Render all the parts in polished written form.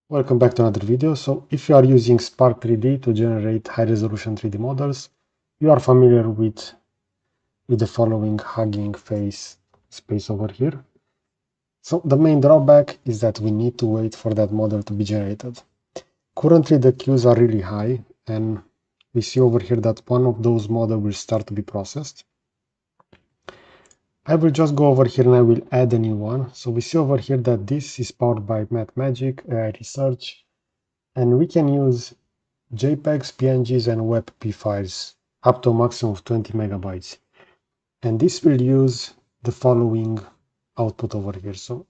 Welcome back to another video. So if you are using Sparc3D to generate high-resolution 3D models, you are familiar with the following Hugging Face space over here. So the main drawback is that we need to wait for that model to be generated. Currently the queues are really high, and we see over here that one of those models will start to be processed. I will just go over here and I will add a new one. So we see over here that this is powered by Mathmagic, AI Research, and we can use JPEGs, PNGs, and WebP files up to a maximum of 20 megabytes. And this will use the following output over here. So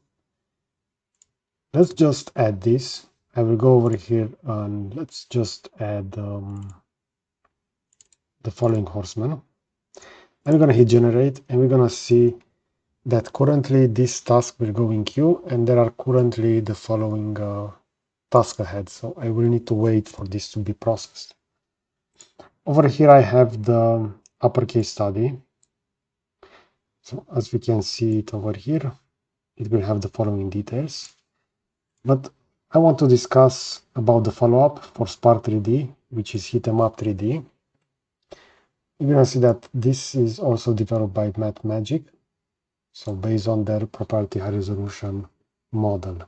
let's just add this. I will go over here and let's just add the following horseman. I'm going to hit generate, and we're going to see that currently this task will go in queue, and there are currently the following task ahead. So I will need to wait for this to be processed. Over here I have the uppercase study. So as we can see it over here, it will have the following details. But I want to discuss about the follow-up for Sparc3D, which is Hitem3D. You're going to see that this is also developed by Mathmagic, so based on their proprietary high-resolution model.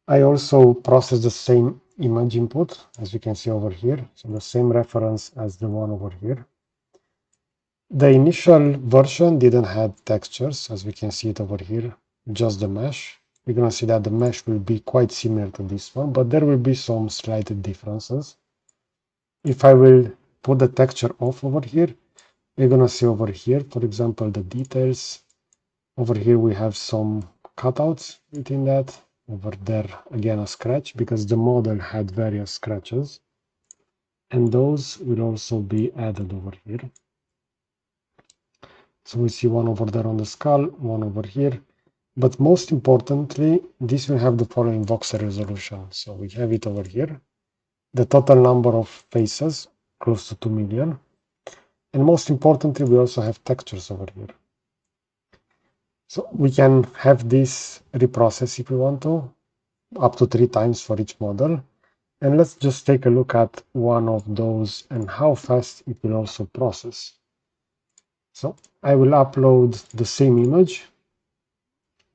I also process the same image input, as you can see over here, so the same reference as the one over here. The initial version didn't have textures, as we can see it over here, just the mesh. We're going to see that the mesh will be quite similar to this one, but there will be some slight differences. If I will put the texture off over here, we're going to see over here, for example, the details. Over here we have some cutouts within that. Over there, again, a scratch, because the model had various scratches. And those will also be added over here. So we see one over there on the skull, one over here. But most importantly, this will have the following voxel resolution. So we have it over here. The total number of faces, close to 2 million. And most importantly, we also have textures over here. So we can have this reprocess if we want to, up to 3 times for each model. And let's just take a look at one of those and how fast it will also process. So I will upload the same image.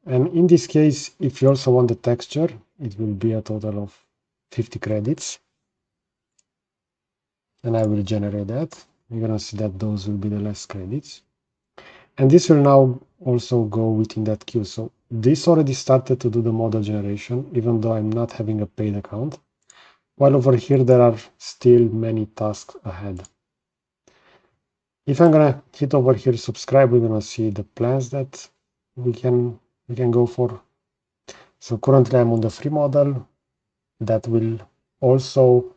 And in this case, if you also want the texture, it will be a total of 50 credits. And I will generate that. You're going to see that those will be the less credits. And this will now also go within that queue. So this already started to do the model generation, even though I'm not having a paid account. While over here, there are still many tasks ahead. If I'm going to hit over here, subscribe, we're going to see the plans that we can go for. So currently I'm on the free model. That will also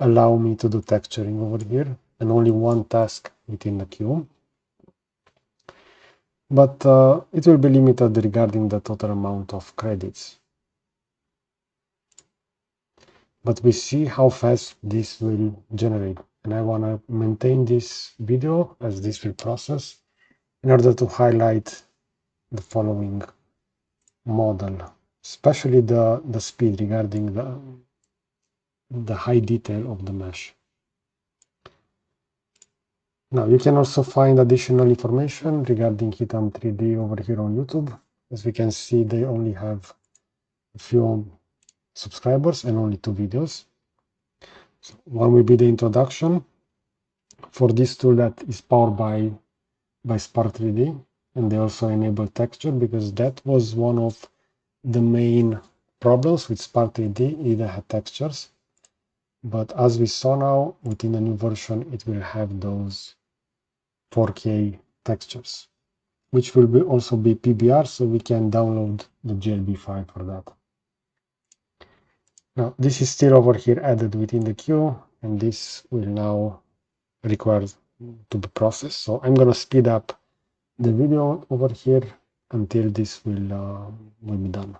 allow me to do texturing over here, and only one task within the queue. But it will be limited regarding the total amount of credits. But we see how fast this will generate. And I want to maintain this video as this will process in order to highlight the following model, especially the speed regarding the high detail of the mesh. Now you can also find additional information regarding Hitem3D over here on YouTube. As we can see, they only have a few subscribers and only 2 videos. So one will be the introduction for this tool that is powered by Sparc3D, and they also enable texture, because that was one of the main problems with Sparc3D. It didn't have textures, but as we saw now, within the new version, it will have those 4K textures, which will also be PBR, so we can download the GLB file for that. Now, this is still over here added within the queue, and this will now require to be processed. So I'm going to speed up the video over here until this will be done.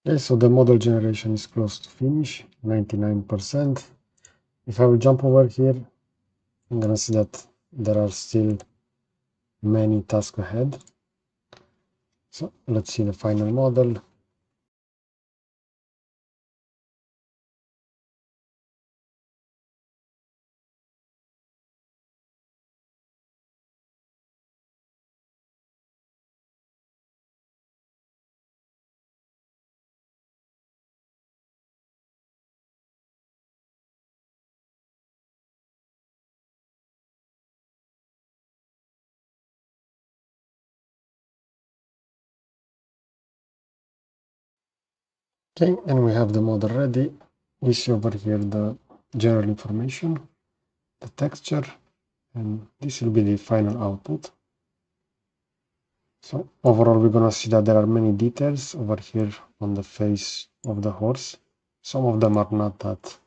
Okay, so the model generation is close to finish, 99%. If I will jump over here, I'm gonna see that there are still many tasks ahead. So let's see the final model. Okay, and we have the model ready. We see over here the general information, the texture, and this will be the final output. So overall, we're gonna see that there are many details over here on the face of the horse. Some of them are not that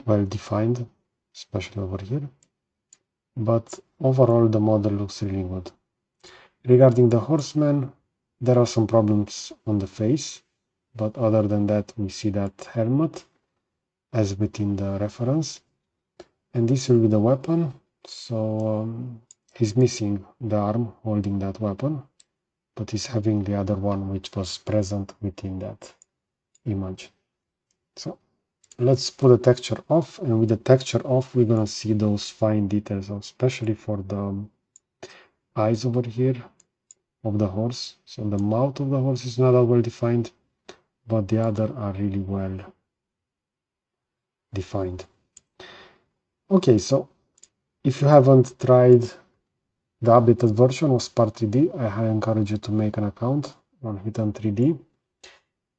well defined, especially over here. But overall, the model looks really good. Regarding the horseman, there are some problems on the face, but other than that, we see that helmet as within the reference. And this will be the weapon. So he's missing the arm holding that weapon, but he's having the other one which was present within that image. So let's put the texture off, and with the texture off, we're gonna see those fine details, especially for the eyes over here of the horse. So the mouth of the horse is not that well defined, but the other are really well defined. Okay, so if you haven't tried the updated version of Sparc3D, I highly encourage you to make an account on Hitem3D.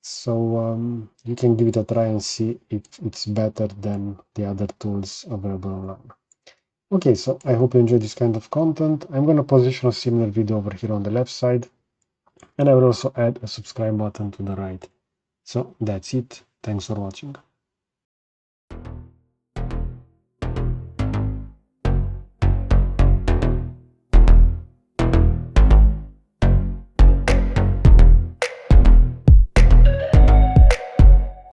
So you can give it a try and see if it's better than the other tools available online. Okay, so I hope you enjoyed this kind of content. I'm going to position a similar video over here on the left side, and I will also add a subscribe button to the right. So that's it. Thanks for watching.